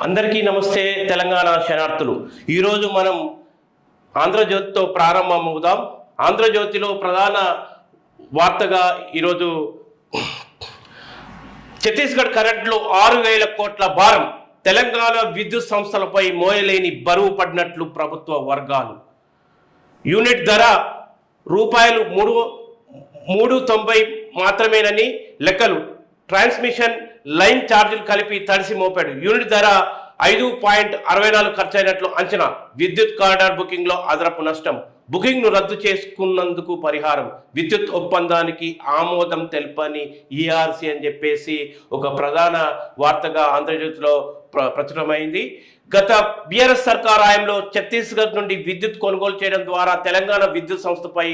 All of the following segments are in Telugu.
అందరికీ నమస్తే. తెలంగాణ శరణార్థులు, ఈరోజు మనం ఆంధ్రజ్యోతితో ప్రారంభమవుదాం. ఆంధ్రజ్యోతిలో ప్రధాన వార్తగా ఈరోజు ఛత్తీస్గఢ్ కరెంట్లో 6,000 కోట్ల భారం, తెలంగాణ విద్యుత్ సంస్థలపై మోయలేని బరువు పడినట్లు ప్రభుత్వ వర్గాలు. యూనిట్ ధర రూపాయలు 3.90 మాత్రమేనని లెక్కలు. ట్రాన్స్మిషన్ లైన్ ఛార్జీలు కలిపి తడిసి మోపాడు. యూనిట్ ధర 5.64 ఖర్చయినట్లు అంచనా. విద్యుత్ కారిడార్ బుకింగ్లో అదనపు నష్టం. బుకింగ్ను రద్దు చేసుకున్నందుకు పరిహారం. విద్యుత్ ఒప్పందానికి ఆమోదం తెలపని ఈఆర్సీ అని చెప్పేసి ఒక ప్రధాన వార్తగా ఆంధ్రజ్యోతిలో ప్రచురమైంది. గత బీఆర్ఎస్ సర్కార్ హయాంలో ఛత్తీస్గఢ్ నుండి విద్యుత్ కొనుగోలు చేయడం ద్వారా తెలంగాణ విద్యుత్ సంస్థపై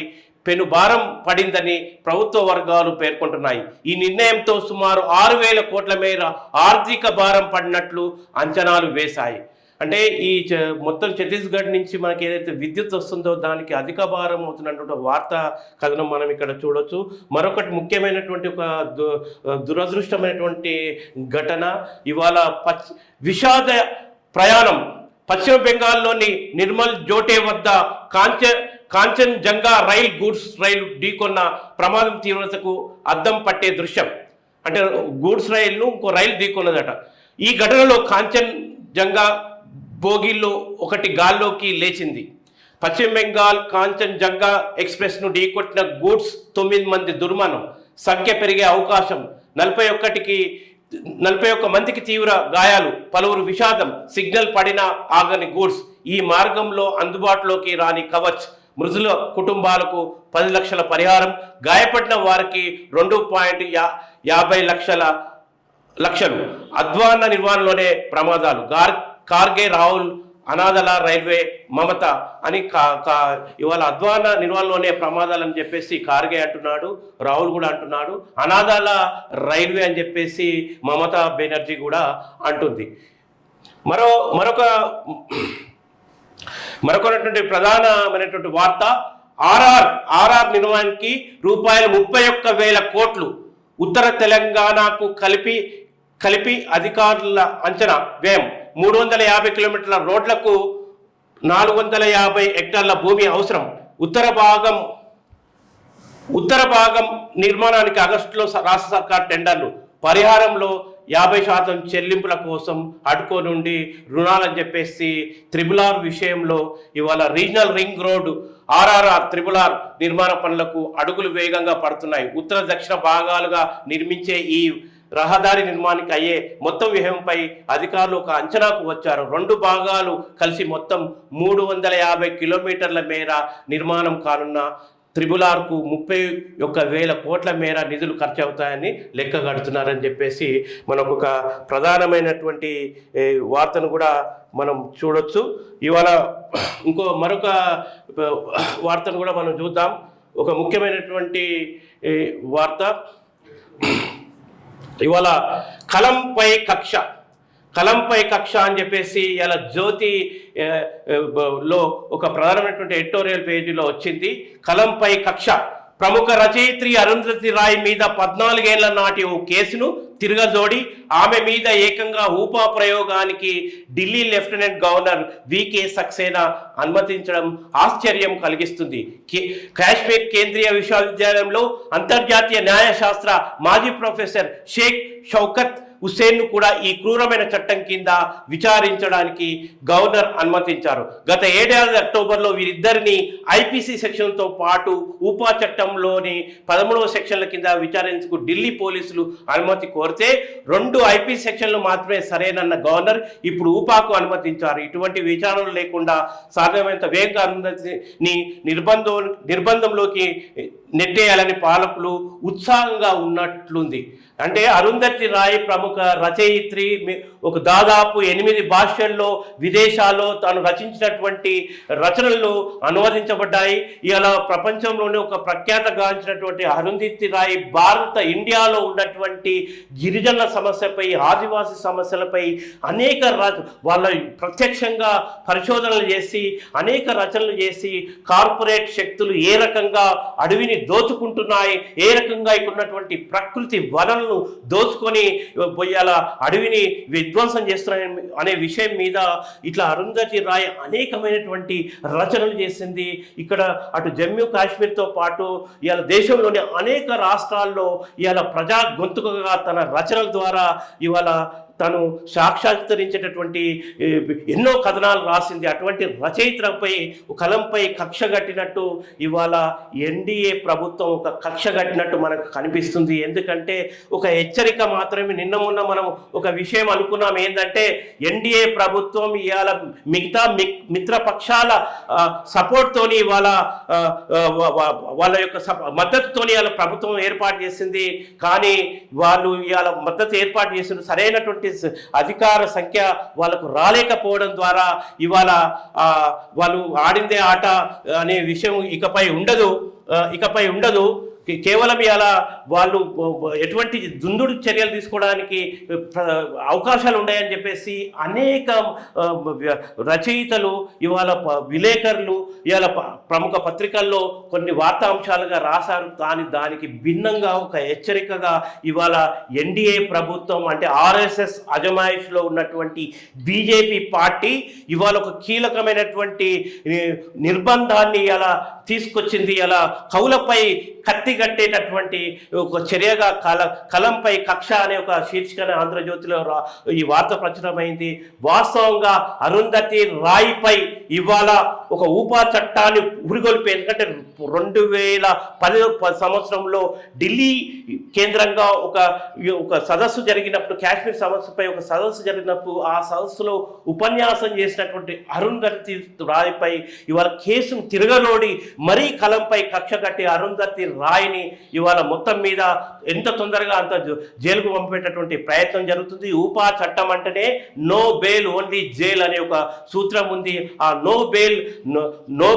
పెను భారం పడిందని ప్రభుత్వ వర్గాలు పేర్కొంటున్నాయి. ఈ నిర్ణయంతో సుమారు 6,000 కోట్ల మేర ఆర్థిక భారం పడినట్లు అంచనాలు వేశాయి. అంటే ఈ మొత్తం ఛత్తీస్గఢ్ నుంచి మనకి ఏదైతే విద్యుత్ వస్తుందో దానికి అధిక భారం అవుతున్నటువంటి వార్తా కథనం మనం ఇక్కడ చూడొచ్చు. మరొకటి ముఖ్యమైనటువంటి ఒక దురదృష్టమైనటువంటి ఘటన ఇవాళ విషాద ప్రయాణం. పశ్చిమ బెంగాల్లోని నిర్మల్ జోటే వద్ద కాంచన్జంగా గూడ్స్ రైలు ఢీకొన్న ప్రమాదం తీవ్రతకు అద్దం పట్టే దృశ్యం. అంటే గూడ్స్ రైలును ఇంకో రైలు ఢీకొన్నదట. ఈ ఘటనలో కాంచన్జంగా బోగీల్లో ఒకటి గాల్లోకి లేచింది. పశ్చిమ బెంగాల్ కాంచన్జంగా ఎక్స్ప్రెస్ను ఢీకొట్టిన గూడ్స్ 9 మంది దుర్మరణం. సంఖ్య పెరిగే అవకాశం. 41 మందికి తీవ్ర గాయాలు, పలువురు విషాదం. సిగ్నల్ పడిన ఆగని గూడ్స్. ఈ మార్గంలో అందుబాటులోకి రాని కవచ్. మృతుల కుటుంబాలకు 10 లక్షల పరిహారం. గాయపడిన వారికి 2.50 లక్షలు. అధ్వాన్న నిర్వహణలోనే ప్రమాదాలు. కార్గే రాహుల్ అనాథల రైల్వే మమత అని ఇవాళ అధ్వాన నిర్వహణలోనే ప్రమాదాలు అని చెప్పేసి కార్గే అంటున్నాడు, రాహుల్ కూడా అంటున్నాడు. అనాథాల రైల్వే అని చెప్పేసి మమతా బెనర్జీ కూడా అంటుంది. మరొకటువంటి ప్రధానమైనటువంటి వార్త, ఆర్ఆర్ నిర్మాణానికి రూపాయలు 31,000 కోట్లు ఉత్తర తెలంగాణకు కలిపి అధికారుల అంచనా వ్యయం. 350 కిలోమీటర్ల రోడ్లకు 450 హెక్టార్ల భూమి అవసరం. ఉత్తర భాగం నిర్మాణానికి ఆగస్టులో రాష్ట్ర సర్కార్ టెండర్లు. పరిహారంలో 50% చెల్లింపుల కోసం అడ్కో నుండి రుణాలని చెప్పేసి RRR విషయంలో ఇవాళ రీజనల్ రింగ్ రోడ్డు RRR నిర్మాణ పనులకు అడుగులు వేగంగా పడుతున్నాయి. ఉత్తర దక్షిణ భాగాలుగా నిర్మించే ఈ రహదారి నిర్మాణానికి అయ్యే మొత్తం వ్యయంపై అధికారులు ఒక అంచనాకు వచ్చారు. 2 భాగాలు కలిసి మొత్తం 350 కిలోమీటర్ల మేర నిర్మాణం కానున్న RRRకు 31,000 కోట్ల మేర నిధులు ఖర్చు అవుతాయని లెక్క కడుతున్నారని చెప్పేసి మనకు ఒక ప్రధానమైనటువంటి వార్తను కూడా మనం చూడొచ్చు. ఇవాళ మరొక వార్తను కూడా మనం చూద్దాం. ఒక ముఖ్యమైనటువంటి వార్త ఇవాళ కలంపై కక్ష అని చెప్పేసి ఇలా జ్యోతి లో ఒక ప్రధానమైనటువంటి ఎడిటోరియల్ పేజీలో వచ్చింది. కలంపై కక్ష. ప్రముఖ రచయిత్రి అరుంధతి రాయ్ మీద 14 ఏళ్ల నాటి ఓ కేసును తిరగజోడి ఆమె మీద ఏకంగా ఊపా ప్రయోగానికి Delhi lieutenant governor V K Saxena అనుమతించడం ఆశ్చర్యం కలిగిస్తుంది. కాశ్మీర్ కేంద్రీయ విశ్వవిద్యాలయంలో అంతర్జాతీయ న్యాయశాస్త్ర మాజీ ప్రొఫెసర్ షేక్ షౌకత్ హుస్సేన్ను కూడా ఈ క్రూరమైన చట్టం కింద విచారించడానికి గవర్నర్ అనుమతించారు. గత 7 అక్టోబర్లో వీరిద్దరిని ఐపీసీ సెక్షన్తో పాటు ఊపా చట్టంలోని 13వ సెక్షన్ల కింద విచారించుకు ఢిల్లీ పోలీసులు అనుమతి కోరితే 2 ఐపీసీ సెక్షన్లు మాత్రమే సరేనన్న గవర్నర్ ఇప్పుడు ఊపాకు అనుమతించారు. ఇటువంటి విచారణలు లేకుండా సాధ్యమైనంత వేగంగా అనుమతిని నిర్బంధంలోకి నెట్టేయాలని పాలకులు ఉత్సాహంగా ఉన్నట్లుంది. అంటే అరుంధతి రాయ్ ప్రముఖ రచయిత్రి, ఒక దాదాపు 8 భాషల్లో విదేశాల్లో తాను రచించినటువంటి రచనలు అనువదించబడ్డాయి. ఇలా ప్రపంచంలోనే ఒక ప్రఖ్యాతగాంచినటువంటి అరుంధతి రాయ్ ఇండియాలో ఉన్నటువంటి గిరిజనుల సమస్యపై, ఆదివాసీ సమస్యలపై అనేక వాళ్ళ ప్రత్యక్షంగా పరిశోధనలు చేసి అనేక రచనలు చేసి కార్పొరేట్ శక్తులు ఏ రకంగా అడవిని దోచుకుంటున్నాయి, ఏ రకంగా ఇక్కడ ఉన్నటువంటి ప్రకృతి వనరులను వనరులను దోచుకొని పోయాల అడవిని విధ్వంసం చేస్తున్నాయని అనే విషయం మీద ఇట్లా అరుంధతి రాయ్ అనేకమైనటువంటి రచనలు చేసింది. ఇక్కడ అటు జమ్మూ కాశ్మీర్తో పాటు ఇవాళ దేశంలోని అనేక రాష్ట్రాల్లో ఇవాళ ప్రజా గొంతుకగా తన రచనల ద్వారా ఇవాళ తను సాక్షాత్కరించేటటువంటి ఎన్నో కథనాలు రాసింది. అటువంటి రచయితలపై కలంపై కక్ష కట్టినట్టు ఇవాళ ఎన్డీఏ ప్రభుత్వం ఒక కక్ష కట్టినట్టు మనకు కనిపిస్తుంది. ఎందుకంటే ఒక హెచ్చరిక మాత్రమే. నిన్న మొన్న మనం ఒక విషయం అనుకున్నాం, ఏంటంటే ఎన్డీఏ ప్రభుత్వం ఇవాళ మిగతా మిత్రపక్షాల సపోర్ట్తోని ఇవాళ వాళ్ళ యొక్క మద్దతుతోని ఇవాళ ప్రభుత్వం ఏర్పాటు చేసింది. కానీ వాళ్ళు ఇవాళ మద్దతు ఏర్పాటు చేసిన సరైనటువంటి అధికార సంఖ్య వాళ్ళకు రాలేకపోవడం ద్వారా ఇవాళ వాళ్ళు ఆడిందే ఆట అనే విషయం ఇకపై ఉండదు. కేవలం ఇలా వాళ్ళు ఎటువంటి దుందుడు చర్యలు తీసుకోవడానికి అవకాశాలు ఉన్నాయని చెప్పేసి అనేక రచయితలు ఇవాళ విలేకరులు ఇవాళ ప్రముఖ పత్రికల్లో కొన్ని వార్తా అంశాలుగా రాశారు. కానీ దానికి భిన్నంగా ఒక హెచ్చరికగా ఇవాళ ఎన్డీఏ ప్రభుత్వం అంటే ఆర్ఎస్ఎస్ అజమాయిష్లో ఉన్నటువంటి బీజేపీ పార్టీ ఇవాళ ఒక కీలకమైనటువంటి నిర్బంధాన్ని ఇలా తీసుకొచ్చింది. ఇలా కౌలపై కత్తి కట్టేటటువంటి ఒక చర్యగా కలంపై కక్ష అనే ఒక శీర్షికన ఆంధ్రజ్యోతిలో ఈ వార్త ప్రచురమైంది. వాస్తవంగా అరుంధతి రాయ్పై ఇవాళ ఒక ఊపా చట్టాన్ని ఉరిగొల్పే, ఎందుకంటే 2010 సంవత్సరంలో ఢిల్లీ కేంద్రంగా ఒక సదస్సు జరిగినప్పుడు, కాశ్మీర్ సమస్యపై ఒక సదస్సు జరిగినప్పుడు ఆ సదస్సులో ఉపన్యాసం చేసినటువంటి అరుంధతి రాయ్పై ఇవాళ కేసును తిరగలోడి మరీ కలంపై కక్ష కట్టి అరుంధతి రాయ్ని ఇవాళ మొత్తం మీద ఎంత తొందరగా అంత జైలుకు పంపేటటువంటి ప్రయత్నం జరుగుతుంది. ఊపా చట్టం అంటేనే నో బెయిల్ ఓన్లీ జైల్ అనే ఒక సూత్రం ఉంది. ఆ నో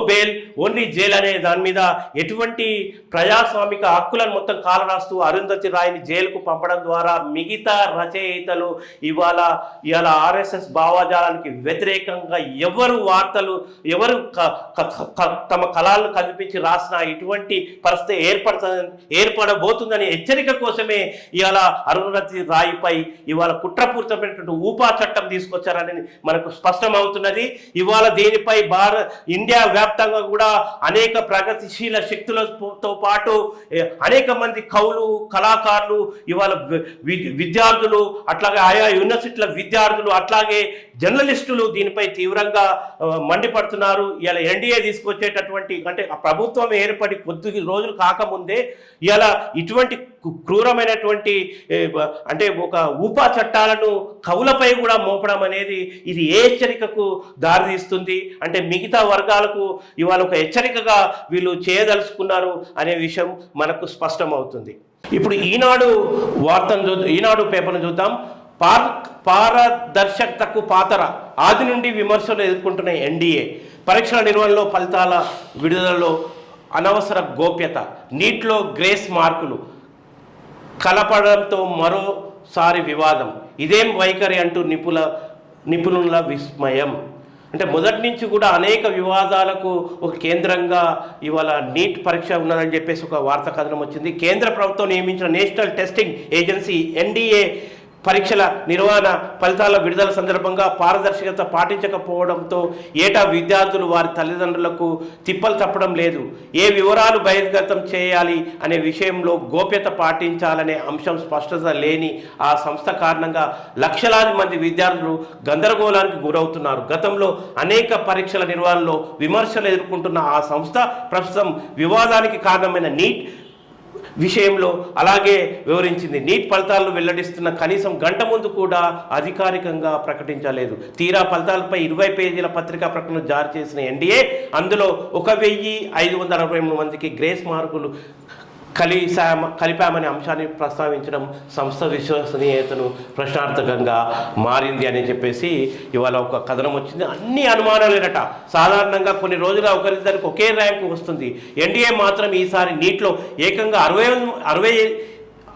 బెయిల్ ఓన్లీ జైల్ అనే దాని మీద ఎటువంటి ప్రజాస్వామిక హక్కులను మొత్తం కాలరాస్తూ అరుంధతి రాయ్ని జైలుకు పంపడం ద్వారా మిగతా రచయితలు ఇవాళ ఆర్ఎస్ఎస్ భావజాలానికి వ్యతిరేకంగా ఎవరు తమ కళలను కల్పించి రాసిన ఇటువంటి పరిస్థితి ఏర్పడబోతుందని హెచ్చరిక కోసమే ఇవాళ అరుంధతి రాయ్పై ఇవాళ కుట్రపూరితమైనటువంటి ఊపా చట్టం తీసుకొచ్చారని మనకు స్పష్టమవుతున్నది. ఇవాళ దీనిపై ఇండియా వ్యాప్తంగా కూడా అనేక ప్రగతిశీల శక్తులతో పాటు అనేక మంది కవులు, కళాకారులు, ఇవాళ విద్యార్థులు, అట్లాగే ఆయా యూనివర్సిటీల విద్యార్థులు, అట్లాగే జర్నలిస్టులు దీనిపై తీవ్రంగా మండిపడుతున్నారు. ఇలా ఎన్డీఏ తీసుకొచ్చేటటువంటి అంటే ఆ ప్రభుత్వం ఏర్పడి కొద్ది రోజులు కాకముందే ఇలా ఇటువంటి క్రూరమైనటువంటి అంటే ఒక ఊపా చట్టాలను కవులపై కూడా మోపడం అనేది ఇది ఏ హెచ్చరికకు దారితీస్తుంది అంటే మిగతా వర్గాలకు ఇవాళ ఒక హెచ్చరికగా వీళ్ళు చేయదలుచుకున్నారు అనే విషయం మనకు స్పష్టమవుతుంది. ఇప్పుడు ఈనాడు పేపర్ను చూద్దాం. పారదర్శకతకు పాతర ఆది నుండి విమర్శలు ఎదుర్కొంటున్న ఎన్డీఏ, పరీక్షల నిర్వహణలో ఫలితాల విడుదలలో అనవసర గోప్యత, నీట్లో గ్రేస్ మార్కులు కలపడంతో మరోసారి వివాదం, ఇదేం వైఖరి అంటూ నిపుణుల విస్మయం. అంటే మొదటి నుంచి కూడా అనేక వివాదాలకు ఒక కేంద్రంగా ఇవాళ నీట్ పరీక్ష ఉన్నదని చెప్పేసి ఒక వార్తా కథనం వచ్చింది. కేంద్ర ప్రభుత్వం నియమించిన నేషనల్ టెస్టింగ్ ఏజెన్సీ ఎన్డీఏ పరీక్షల నిర్వహణ ఫలితాల విడుదల సందర్భంగా పారదర్శకత పాటించకపోవడంతో ఏటా విద్యార్థులు వారి తల్లిదండ్రులకు తిప్పలు తప్పడం లేదు. ఏ వివరాలు బహిర్గతం చేయాలి అనే విషయంలో గోప్యత పాటించాలనే అంశం స్పష్టత లేని ఆ సంస్థ కారణంగా లక్షలాది మంది విద్యార్థులు గందరగోళానికి గురవుతున్నారు. గతంలో అనేక పరీక్షల నిర్వహణలో విమర్శలు ఎదుర్కొంటున్న ఆ సంస్థ ప్రస్తుతం వివాదానికి కారణమైన నీట్ విషయంలో అలాగే వివరించింది. నీట్ ఫలితాలను వెల్లడిస్తున్న కనీసం గంట ముందు కూడా అధికారికంగా ప్రకటించలేదు. తీరా ఫలితాలపై 20 పేజీల పత్రికా ప్రకటన జారీ చేసిన ఎన్డీఏ అందులో 1563 మందికి గ్రేస్ మార్కులు కలిపామనే అంశాన్ని ప్రస్తావించడం సంస్థ విశ్వసనీయతను ప్రశ్నార్థకంగా మారింది అని చెప్పేసి ఇవాళ ఒక కథనం వచ్చింది. అన్ని అనుమానాలేనట. సాధారణంగా కొన్ని రోజులు ఒకరిద్దరికి ఒకే ర్యాంకు వస్తుంది. ఎన్డీఏ మాత్రం ఈసారి నీట్లో ఏకంగా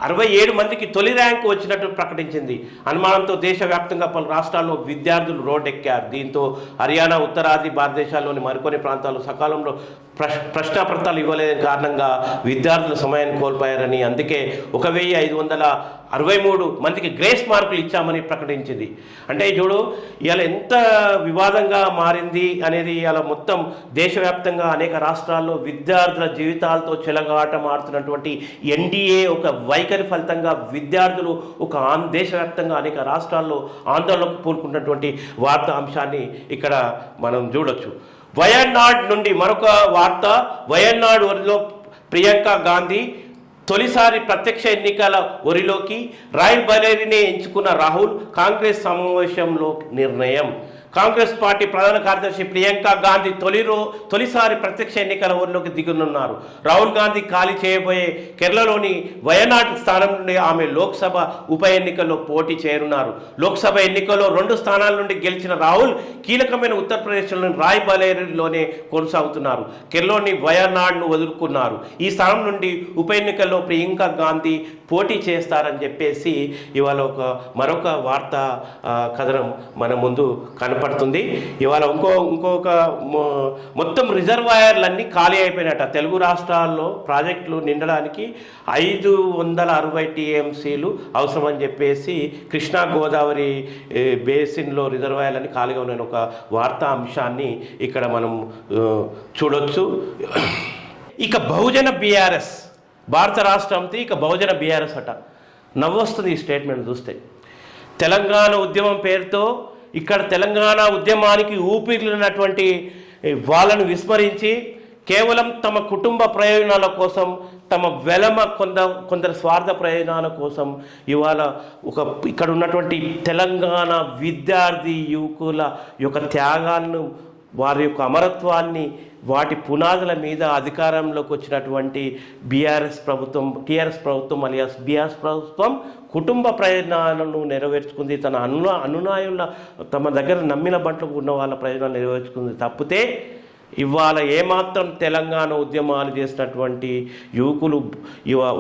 67 మందికి తొలి ర్యాంకు వచ్చినట్టు ప్రకటించింది. అనుమానంతో దేశవ్యాప్తంగా పలు రాష్ట్రాల్లో విద్యార్థులు రోడ్డెక్కారు. దీంతో హర్యానా, ఉత్తరాది భారతదేశాల్లోని మరికొన్ని ప్రాంతాల్లో సకాలంలో ప్రశ్నాపత్రాలు ఇవ్వలేని కారణంగా విద్యార్థుల సమయాన్ని కోల్పోయారని, అందుకే 1563 మందికి గ్రేస్ మార్కులు ఇచ్చామని ప్రకటించింది. అంటే చూడు ఇవాళ ఎంత వివాదంగా మారింది అనేది, ఇవాళ మొత్తం దేశవ్యాప్తంగా అనేక రాష్ట్రాల్లో విద్యార్థుల జీవితాలతో చెలగాటం ఆడుతున్నటువంటి ఎన్డీఏ ఒక వైఖరి ఫలితంగా విద్యార్థులు దేశవ్యాప్తంగా అనేక రాష్ట్రాల్లో ఆందోళనకు పూనుకున్నటువంటి వార్తా అంశాన్ని ఇక్కడ మనం చూడొచ్చు. వయనాడ్ నుండి మరొక వార్త. వయనాడ్ వరిలో ప్రియాంక గాంధీ తొలిసారి ప్రత్యక్ష ఎన్నికల ఒరిలోకి. రాయ్బరేలీని ఎంచుకున్న రాహుల్. కాంగ్రెస్ సమావేశంలో నిర్ణయం. కాంగ్రెస్ పార్టీ ప్రధాన కార్యదర్శి ప్రియాంక గాంధీ తొలిసారి ప్రత్యక్ష ఎన్నికల ఊరిలోకి దిగునున్నారు. రాహుల్ గాంధీ ఖాళీ చేయబోయే కేరళలోని వయనాడ్ స్థానం నుండి ఆమె లోక్సభ ఉప ఎన్నికల్లో పోటీ చేయనున్నారు. లోక్సభ ఎన్నికల్లో 2 స్థానాల నుండి గెలిచిన రాహుల్ కీలకమైన ఉత్తరప్రదేశ్లోని రాయ్బరేలీలోనే కొనసాగుతున్నారు. కేరళలోని వయనాడ్ను వదులుకున్నారు. ఈ స్థానం నుండి ఉప ఎన్నికల్లో ప్రియాంక గాంధీ పోటీ చేస్తారని చెప్పేసి ఇవాళ మరొక వార్తా కథనం మన ముందు కనపడుతుంది. ఇవాళ ఇంకొక మొత్తం రిజర్వాయర్లన్నీ ఖాళీ అయిపోయినట్ట. తెలుగు రాష్ట్రాల్లో ప్రాజెక్టులు నిండడానికి 560 టీఎంసీలు అవసరమని చెప్పేసి కృష్ణా గోదావరి బేసిన్లో రిజర్వాయర్లన్నీ ఖాళీగా ఉన్న ఒక వార్తా అంశాన్ని ఇక్కడ మనం చూడొచ్చు. ఇక బహుజన బీఆర్ఎస్, భారత రాష్ట్రంతో ఇక బహుజన బీఆర్ఎస్ అట. నవ్వొస్తుంది ఈ స్టేట్మెంట్ చూస్తే. తెలంగాణ ఉద్యమం పేరుతో ఇక్కడ తెలంగాణ ఉద్యమానికి ఊపిరినటువంటి వాళ్ళను విస్మరించి కేవలం తమ కుటుంబ ప్రయోజనాల కోసం, తమ కొందరు స్వార్థ ప్రయోజనాల కోసం ఇవాళ ఇక్కడ ఉన్నటువంటి తెలంగాణ విద్యార్థి యువకుల యొక్క త్యాగాలను, వారి యొక్క అమరత్వాన్ని, వాటి పునాదుల మీద అధికారంలోకి వచ్చినటువంటి టీఆర్ఎస్ ప్రభుత్వం అలియాస్ బీఆర్ఎస్ ప్రభుత్వం కుటుంబ ప్రయోజనాలను నెరవేర్చుకుంది. తన అనునాయుల తమ దగ్గర నమ్మిన బంట్లకు ఉన్న వాళ్ళ ప్రయోజనాలు నెరవేర్చుకుంది తప్పితే ఇవాళ ఏమాత్రం తెలంగాణ ఉద్యమాలు చేసినటువంటి యువకులు,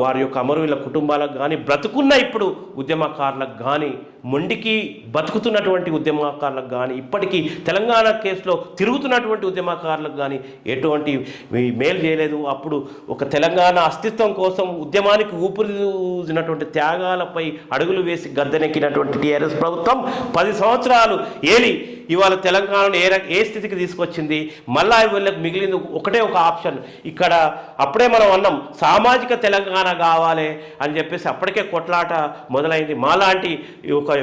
వారి యొక్క అమరుల కుటుంబాలకు కానీ, బ్రతుకున్న ఇప్పుడు ఉద్యమకారులకు కానీ, మొండికి బతుకుతున్నటువంటి ఉద్యమకారులకు కానీ, ఇప్పటికీ తెలంగాణ కేసులో తిరుగుతున్నటువంటి ఉద్యమకారులకు కానీ ఎటువంటి మేలు చేయలేదు. అప్పుడు ఒక తెలంగాణ అస్తిత్వం కోసం ఉద్యమానికి ఊపిరినటువంటి త్యాగాలపై అడుగులు వేసి గద్దెనెక్కినటువంటి టీఆర్ఎస్ ప్రభుత్వం 10 సంవత్సరాలు ఏలి ఇవాళ తెలంగాణను ఏ స్థితికి తీసుకొచ్చింది. మళ్ళా వీళ్ళకి మిగిలింది ఒకటే ఒక ఆప్షన్. ఇక్కడ అప్పుడే మనం అన్నాం సామాజిక తెలంగాణ కావాలి అని చెప్పేసి అప్పటికే కొట్లాట మొదలైంది. మాలాంటి ఒక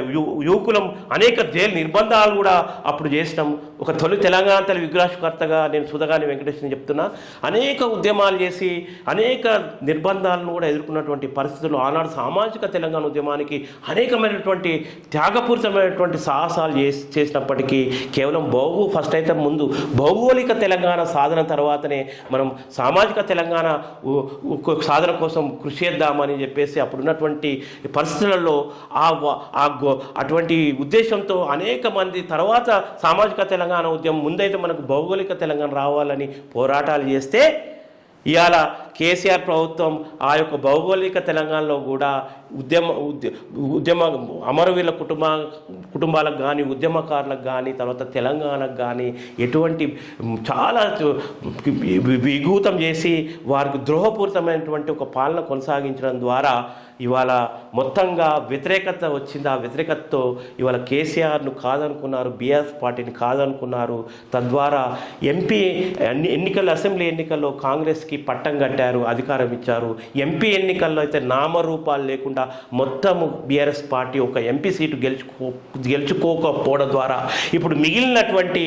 యువకులం అనేక జైలు నిర్బంధాలు కూడా అప్పుడు చేసినాం. ఒక తొలి తెలంగాణ తల్లి విగ్రహకర్తగా నేను సుధగాని వెంకటేశ్వరని చెప్తున్నా. అనేక ఉద్యమాలు చేసి అనేక నిర్బంధాలను కూడా ఎదుర్కొన్నటువంటి పరిస్థితులు ఆనాడు సామాజిక తెలంగాణ ఉద్యమానికి అనేకమైనటువంటి త్యాగపూరితమైనటువంటి సాహసాలు చేసినప్పటికీ కేవలం ఫస్ట్ అయితే ముందు భౌగోళిక తెలంగాణ సాధన తర్వాతనే మనం సామాజిక తెలంగాణ సాధన కోసం కృషి చేద్దామని చెప్పేసి అప్పుడున్నటువంటి పరిస్థితులలో అటువంటి ఉద్దేశంతో అనేక మంది తర్వాత సామాజిక తెలంగాణ ఉద్యమం ముందైతే మనకు భౌగోళిక తెలంగాణ రావాలని పోరాటాలు చేస్తే ఇవాళ కేసీఆర్ ప్రభుత్వం ఆ యొక్క భౌగోళిక తెలంగాణలో కూడా ఉద్యమ అమరవీరుల కుటుంబాలకు కానీ, ఉద్యమకారులకు కానీ, తర్వాత తెలంగాణకు కానీ ఎటువంటి చాలా విఘూతం చేసి వారికి ద్రోహపూరితమైనటువంటి ఒక పాలన కొనసాగించడం ద్వారా ఇవాళ మొత్తంగా వ్యతిరేకత వచ్చింది. ఆ వ్యతిరేకతతో ఇవాళ కేసీఆర్ను కాదనుకున్నారు, బీఆర్ఎస్ పార్టీని కాదనుకున్నారు. తద్వారా అసెంబ్లీ ఎన్నికల్లో కాంగ్రెస్కి పట్టం కట్టారు, అధికారం ఇచ్చారు. ఎంపీ ఎన్నికల్లో అయితే నామరూపాలు లేకుండా మొత్తము బీఆర్ఎస్ పార్టీ ఒక ఎంపీ సీటు గెలుచుకోకపోవడం ద్వారా ఇప్పుడు మిగిలినటువంటి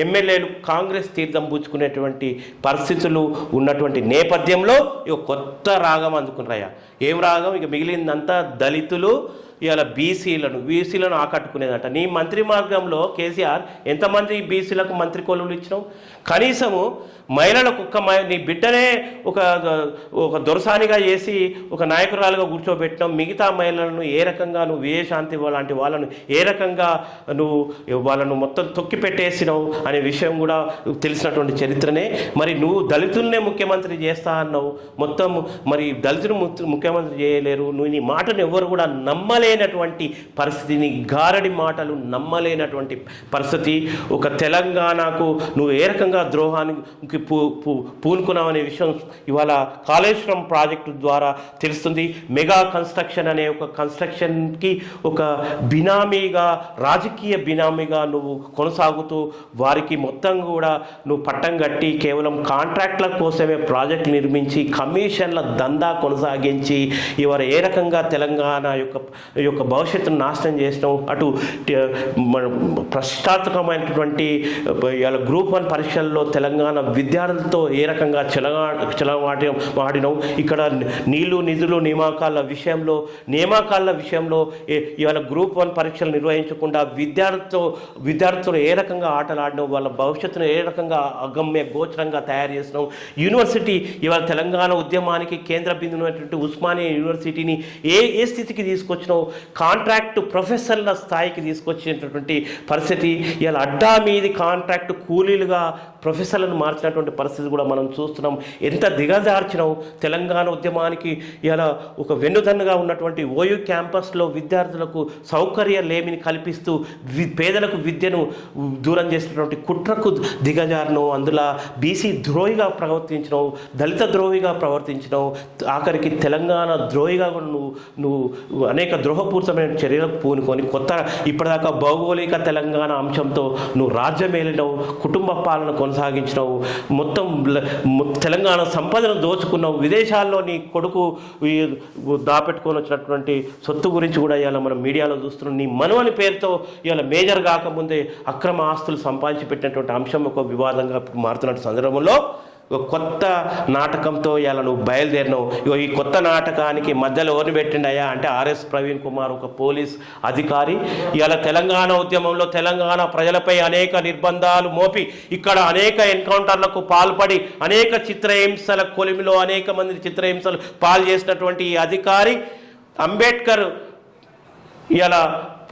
ఎమ్మెల్యేలు కాంగ్రెస్ తీర్థం పుచ్చుకునేటువంటి పరిస్థితులు ఉన్నటువంటి నేపథ్యంలో ఇక కొత్త రాగం అందుకున్నాయా. ఏం రాగం? ఇక మిగిలిందంతా దళితులు, ఇవాళ బీసీలను ఆకట్టుకునేదట. నీ మంత్రి మార్గంలో కేసీఆర్ ఎంతమంది బీసీలకు మంత్రి కొలువులు ఇచ్చినావు? కనీసము మహిళలకు నీ బిడ్డనే ఒక దొరసానిగా చేసి ఒక నాయకురాలుగా కూర్చోబెట్టడం, మిగతా మహిళలను ఏ రకంగా నువ్వు విజయశాంతి లాంటి వాళ్ళను ఏ రకంగా వాళ్ళను మొత్తం తొక్కి పెట్టేసినావు అనే విషయం కూడా తెలిసినటువంటి చరిత్రనే. మరి నువ్వు దళితులనే ముఖ్యమంత్రి చేస్తా అన్నావు, మొత్తం మరి దళితులు ముఖ్యమంత్రి చేయలేరు. నువ్వు నీ మాటను ఎవరు కూడా నమ్మలేరు. నమ్మలేనటువంటి పరిస్థితిని, గారడి మాటలు నమ్మలేనటువంటి పరిస్థితి. ఒక తెలంగాణకు నువ్వు ఏ రకంగా ద్రోహానికి పూనుకున్నావనే విషయం ఇవాళ కాళేశ్వరం ప్రాజెక్టు ద్వారా తెలుస్తుంది. మెగా కన్స్ట్రక్షన్ అనే ఒక కన్స్ట్రక్షన్కి ఒక బినామీగా, రాజకీయ బినామీగా నువ్వు కొనసాగుతూ వారికి మొత్తం కూడా నువ్వు పట్టం కట్టి కేవలం కాంట్రాక్ట్ల కోసమే ప్రాజెక్టు నిర్మించి కమిషన్ల దందా కొనసాగించి ఇవాళ ఏ రకంగా తెలంగాణ యొక్క భవిష్యత్తును నాశనం చేసినావు. అటు ప్రతిష్టాత్మకమైనటువంటి ఇవాళ గ్రూప్ 1 పరీక్షల్లో తెలంగాణ విద్యార్థులతో ఏ రకంగా చెలవాడినావు. ఇక్కడ నీళ్లు నిధులు నియామకాల విషయంలో ఇవాళ గ్రూప్ 1 పరీక్షలు నిర్వహించకుండా విద్యార్థులు ఏ రకంగా ఆటలు ఆడినావు, వాళ్ళ భవిష్యత్తును ఏ రకంగా అగమ్య గోచరంగా తయారు చేసినావు. యూనివర్సిటీ ఇవాళ తెలంగాణ ఉద్యమానికి కేంద్ర బిందువునటువంటి ఉస్మానియా యూనివర్సిటీని ఏ స్థితికి తీసుకొచ్చినావు, కాంట్రాక్టు ప్రొఫెసర్ల స్థాయికి తీసుకొచ్చినటువంటి పరిస్థితి. ఇవాళ అడ్డా మీది కాంట్రాక్టు కూలీలుగా ప్రొఫెసర్లను మార్చినటువంటి పరిస్థితి కూడా మనం చూస్తున్నాం. ఎంత దిగజార్చినావు. తెలంగాణ ఉద్యమానికి ఇలా ఒక వెన్నుదన్నుగా ఉన్నటువంటి ఓయూ క్యాంపస్లో విద్యార్థులకు సౌకర్యాలేమిని కల్పిస్తూ పేదలకు విద్యను దూరం చేసినటువంటి కుట్రకు దిగజారినవు. అందులో బీసీ ద్రోహిగా ప్రవర్తించినావు, దళిత ద్రోహిగా ప్రవర్తించినావు, ఆఖరికి తెలంగాణ ద్రోహిగా కూడా నువ్వు అనేక ద్రోహపూరితమైన చర్యలకు పూనుకొని ఇప్పటిదాకా భౌగోళిక తెలంగాణ అంశంతో నువ్వు రాజ్యం ఏలినావు, కుటుంబ పాలన కొనసాగించినావు, మొత్తం తెలంగాణ సంపదను దోచుకున్నావు. విదేశాల్లో నీ కొడుకు దాపెట్టుకొని వచ్చినటువంటి సొత్తు గురించి కూడా ఇవాళ మనం మీడియాలో చూస్తున్నాం. నీ మనవని పేరుతో ఇవాళ మేజర్ కాకముందే అక్రమ ఆస్తులు సంపాదించి పెట్టినటువంటి అంశం ఒక వివాదంగా మారుతున్న సందర్భంలో కొత్త నాటకంతో ఇలా నువ్వు బయలుదేరినావు. ఈ కొత్త నాటకానికి మధ్యలో ఎవరిని పెట్టిండయా అంటే ఆర్ఎస్ ప్రవీణ్ కుమార్, ఒక పోలీస్ అధికారి. ఇలా తెలంగాణ ఉద్యమంలో తెలంగాణ ప్రజలపై అనేక నిర్బంధాలు మోపి ఇక్కడ అనేక ఎన్కౌంటర్లకు పాల్పడి అనేక చిత్రహింసల కొలిమిలో అనేక మంది చిత్రహింసలు పాలు చేసినటువంటి ఈ అధికారి అంబేద్కర్ ఇలా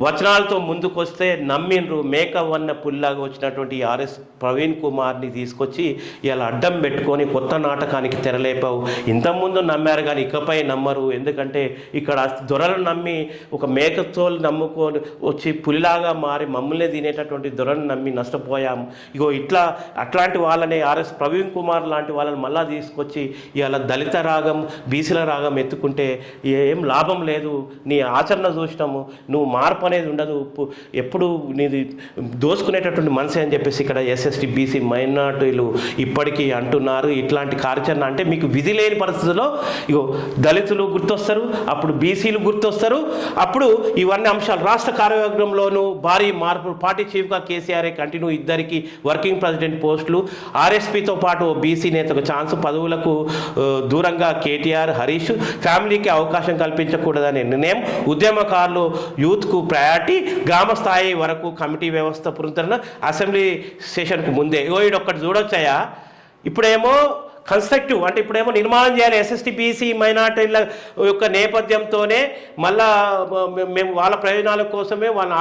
వచనాలతో ముందుకు వస్తే నమ్మిండ్రు. మేక వన్న పుల్లాగా వచ్చినటువంటి ఆర్ఎస్ ప్రవీణ్ కుమార్ని తీసుకొచ్చి ఇలా అడ్డం పెట్టుకొని కొత్త నాటకానికి తెరలేపావు. ఇంతకుముందు నమ్మారు కానీ ఇకపై నమ్మరు. ఎందుకంటే ఇక్కడ దొరలు నమ్మి ఒక మేకతోలు నమ్ముకొని వచ్చి పులిలాగా మారి మమ్మల్ని తినేటటువంటి దొరలను నమ్మి నష్టపోయాము. అట్లాంటి వాళ్ళని ఆర్ఎస్ ప్రవీణ్ కుమార్ లాంటి వాళ్ళని మళ్ళా తీసుకొచ్చి ఇలా దళిత రాగం, బీసీల రాగం ఎత్తుకుంటే ఏం లాభం లేదు. నీ ఆచరణ చూసినాము, నువ్వు మార్పు అనేది ఉండదు. ఎప్పుడు నీది దోసుకునేటటువంటి మనసే అని చెప్పేసి ఇక్కడ ఎస్ఎస్టీ బీసీ మైనార్టీలు ఇప్పటికీ అంటున్నారు. ఇట్లాంటి కార్యాచరణ అంటే మీకు విధి లేని పరిస్థితుల్లో దళితులు గుర్తొస్తారు, అప్పుడు బీసీలు గుర్తొస్తారు. అప్పుడు ఇవన్నీ అంశాలు రాష్ట్ర కార్యవర్గంలోనూ భారీ మార్పులు. పార్టీ చీఫ్గా కేసీఆర్ కంటిన్యూ, ఇద్దరికి వర్కింగ్ ప్రెసిడెంట్ పోస్టులు, ఆర్ఎస్పీతో పాటు బీసీ నేతకు ఛాన్స్, పదవులకు దూరంగా కేటీఆర్, హరీష్, ఫ్యామిలీకి అవకాశం కల్పించకూడదనే నిర్ణయం, ఉద్యమకారులు యూత్కు ప్రయారిటీ, గ్రామ స్థాయి వరకు కమిటీ వ్యవస్థ పునరుద్ధరణ, అసెంబ్లీ సెషన్కు ముందే. ఒక్కటి చూడొచ్చాయా, ఇప్పుడేమో కన్స్ట్రక్టివ్ అంటే ఇప్పుడేమో నిర్మాణం చేయాలి ఎస్ఎస్టీ బీసీ మైనార్టీల యొక్క నేపథ్యంతోనే మళ్ళా మేము వాళ్ళ ప్రయోజనాల కోసమే వాళ్ళని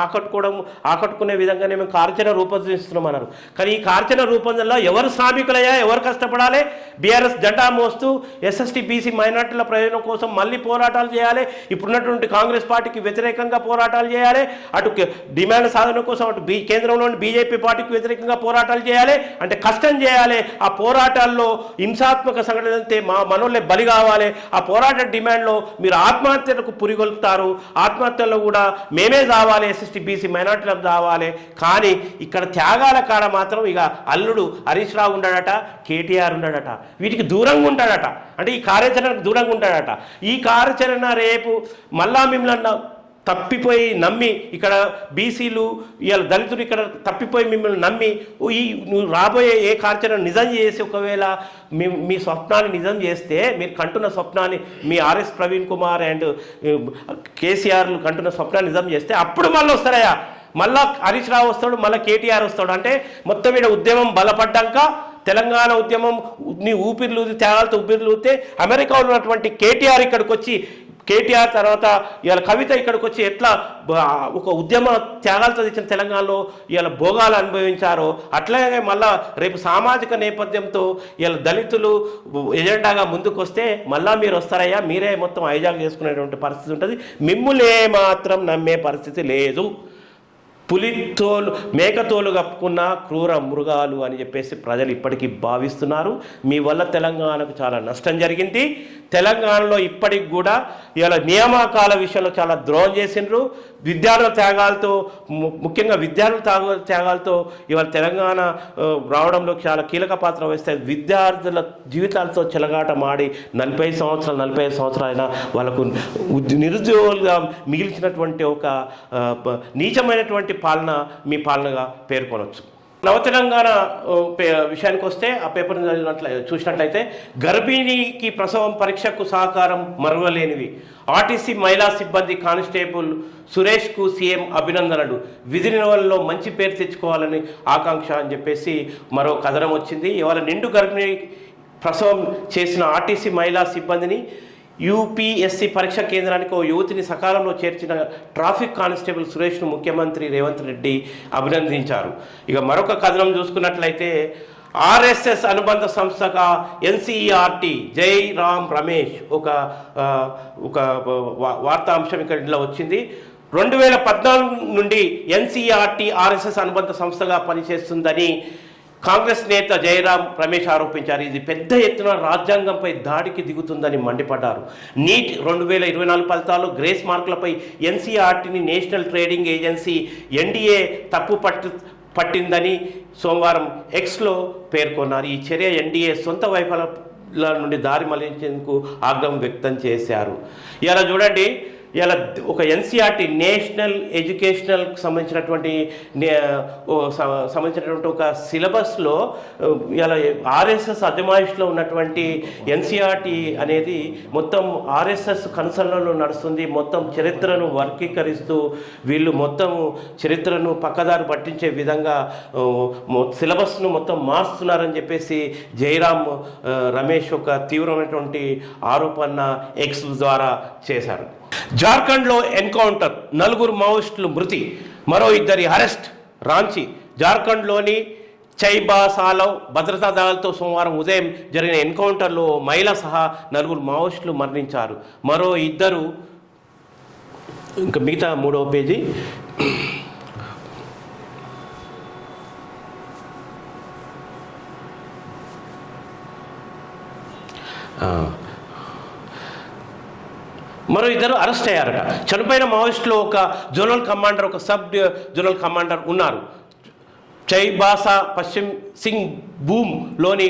ఆకట్టుకునే విధంగానే మేము కార్యాచరణ రూపొందిస్తున్నాం అన్నారు. కానీ ఈ కార్యాచరణ రూపొందనలో ఎవరు శ్రామికులయ్యా, ఎవరు కష్టపడాలి? బీఆర్ఎస్ జెండా మోస్తూ ఎస్ఎస్టీ బీసీ మైనార్టీల ప్రయోజనం కోసం మళ్ళీ పోరాటాలు చేయాలి. ఇప్పుడున్నటువంటి కాంగ్రెస్ పార్టీకి వ్యతిరేకంగా పోరాటాలు చేయాలి. అటు డిమాండ్ సాధన కోసం అటు కేంద్రంలోని బీజేపీ పార్టీకి వ్యతిరేకంగా పోరాటాలు చేయాలి. అంటే కష్టం చేయాలి. ఆ పోరాటాల్లో హింసాత్మక సంఘటన అంతే మనోళ్ళే బలి కావాలి. ఆ పోరాట డిమాండ్లో మీరు ఆత్మహత్యలకు పురిగొల్పుతారు. ఆత్మహత్యల్లో కూడా మేమే కావాలి, ఎస్ఎస్టీ బీసీ మైనార్టీలకు కావాలి. కానీ ఇక్కడ త్యాగాల కాడ మాత్రం ఇక అల్లుడు హరీష్ రావు ఉన్నాడట, కేటీఆర్ ఉన్నాడట, వీటికి దూరంగా ఉంటాడట. అంటే ఈ కార్యాచరణకు దూరంగా ఉంటాడట. ఈ కార్యాచరణ రేపు మళ్ళా మిమ్మల్ని తప్పిపోయి నమ్మి ఇక్కడ బీసీలు ఇవాళ దళితులు ఇక్కడ తప్పిపోయి మిమ్మల్ని నమ్మి నువ్వు రాబోయే ఏ కార్యాచరణ నిజం చేసి ఒకవేళ మీ స్వప్నాన్ని నిజం చేస్తే, మీరు కంటున్న స్వప్నాన్ని మీ ఆర్ఎస్ ప్రవీణ్ కుమార్ అండ్ కేసీఆర్లు కంటున్న స్వప్నాన్ని నిజం చేస్తే అప్పుడు మళ్ళీ వస్తారయ్యా. మళ్ళా హరీష్ రావు వస్తాడు, మళ్ళీ కేటీఆర్ వస్తాడు. అంటే మొత్తం మీద ఉద్యమం బలపడ్డాక తెలంగాణ ఉద్యమం ఊపిరిలూది త్యాగాలతో ఊపిరిలూతే అమెరికాలో ఉన్నటువంటి కేటీఆర్ ఇక్కడికి వచ్చి కేటీఆర్ తర్వాత ఇవాళ కవిత ఇక్కడికి వచ్చి ఎట్లా ఒక ఉద్యమ త్యాగాలతో తెచ్చిన తెలంగాణలో ఇవాళ భోగాలు అనుభవించారో అట్లాగే మళ్ళా రేపు సామాజిక నేపథ్యంతో ఇవాళ దళితులు ఎజెండాగా ముందుకు వస్తే మళ్ళా మీరు వస్తారయ్యా, మీరే మొత్తం హైజాక్ చేసుకునేటువంటి పరిస్థితి ఉంటుంది. మిమ్ములు ఏమాత్రం నమ్మే పరిస్థితి లేదు. పులితోలు మేకతోలు కప్పుకున్న క్రూర మృగాలు అని చెప్పేసి ప్రజలు ఇప్పటికీ భావిస్తున్నారు. మీ వల్ల తెలంగాణకు చాలా నష్టం జరిగింది. తెలంగాణలో ఇప్పటికి కూడా ఇవాళ నియామకాల విషయంలో చాలా ద్రోహం చేసిండ్రు. విద్యార్థుల త్యాగాలతో ముఖ్యంగా విద్యార్థుల త్యాగాలతో ఇవాళ తెలంగాణ రావడంలో చాలా కీలక పాత్ర వహిస్తాయి. విద్యార్థుల జీవితాలతో చెలగాటమాడి 45 సంవత్సరాలైనా వాళ్ళకు నిరుద్యోగులుగా మిగిల్చినటువంటి ఒక నీచమైనటువంటి పాలన మీ పాలనగా పేర్కొనవచ్చు. నవతెలంగాణ విషయానికి వస్తే ఆ పేపర్ చూసినట్లయితే గర్భిణీకి ప్రసవం పరీక్షకు సహకారం మరువలేనివి. ఆర్టీసీ మహిళా సిబ్బంది కానిస్టేబుల్ సురేష్కు సీఎం అభినందనలు. విధి నిర్వహణలో మంచి పేరు తెచ్చుకోవాలని ఆకాంక్ష అని చెప్పేసి మరో కథనం వచ్చింది. ఇవాళ నిండు గర్భిణీ ప్రసవం చేసిన ఆర్టీసీ మహిళా సిబ్బందిని యూపీఎస్సీ పరీక్ష కేంద్రానికి ఓ యువతిని సకాలంలో చేర్చిన ట్రాఫిక్ కానిస్టేబుల్ సురేష్ను ముఖ్యమంత్రి రేవంత్ రెడ్డి అభినందించారు. ఇక మరొక కథనం చూసుకున్నట్లయితే ఆర్ఎస్ఎస్ అనుబంధ సంస్థగా ఎన్సీఈఆర్టీ జై రామ్ రమేష్ ఒక వార్తాంశం ఇక్కడ వచ్చింది. 2014 నుండి ఎన్సీఈఆర్టీ ఆర్ఎస్ఎస్ అనుబంధ సంస్థగా పనిచేస్తుందని కాంగ్రెస్ నేత జయరాం రమేష్ ఆరోపించారు. ఇది పెద్ద ఎత్తున రాజ్యాంగంపై దాడికి దిగుతుందని మండిపడ్డారు. నీట్ 2024 ఫలితాల్లో గ్రేస్ మార్కులపై ఎన్సీఆర్టీని నేషనల్ ట్రేడింగ్ ఏజెన్సీ ఎన్డీఏ తప్పు పట్టిందని సోమవారం ఎక్స్లో పేర్కొన్నారు. ఈ చర్య ఎన్డీఏ సొంత వైఫల్యాల నుండి దారి మళ్లించేందుకు ఆగ్రహం వ్యక్తం చేశారు. ఇలా చూడండి, ఇలా ఒక ఎన్సీఆర్టీ నేషనల్ ఎడ్యుకేషనల్కి సంబంధించినటువంటి ఒక సిలబస్లో ఇలా ఆర్ఎస్ఎస్ అజమాయిష్లో ఉన్నటువంటి ఎన్సీఆర్టీ అనేది మొత్తం ఆర్ఎస్ఎస్ కన్సర్న్లో నడుస్తుంది. మొత్తం చరిత్రను వర్గీకరిస్తూ వీళ్ళు మొత్తం చరిత్రను పక్కదారి పట్టించే విధంగా సిలబస్ను మొత్తం మార్చుతున్నారని చెప్పేసి జయరాం రమేష్ ఒక తీవ్రమైనటువంటి ఆరోపణ ఎక్స్ ద్వారా చేశారు. జార్ఖండ్లో ఎన్కౌంటర్, 4 మావోయిస్టులు మృతి, మరో 2 అరెస్ట్. రాంచీ జార్ఖండ్లోని చైబాసాలో భద్రతా దళాలతో సోమవారం ఉదయం జరిగిన ఎన్కౌంటర్లో మహిళ సహా 4 మావోయిస్టులు మరణించారు. మరో 2 ఇంకా మిగతా 3వ పేజీ. మరో 2 అరెస్ట్ అయ్యారట. చనిపోయిన మావోయిస్టులో ఒక జోనల్ కమాండర్, ఒక సబ్ జోనల్ కమాండర్ ఉన్నారు. చైబాసా పశ్చిమ సింగ్ భూమ్లోని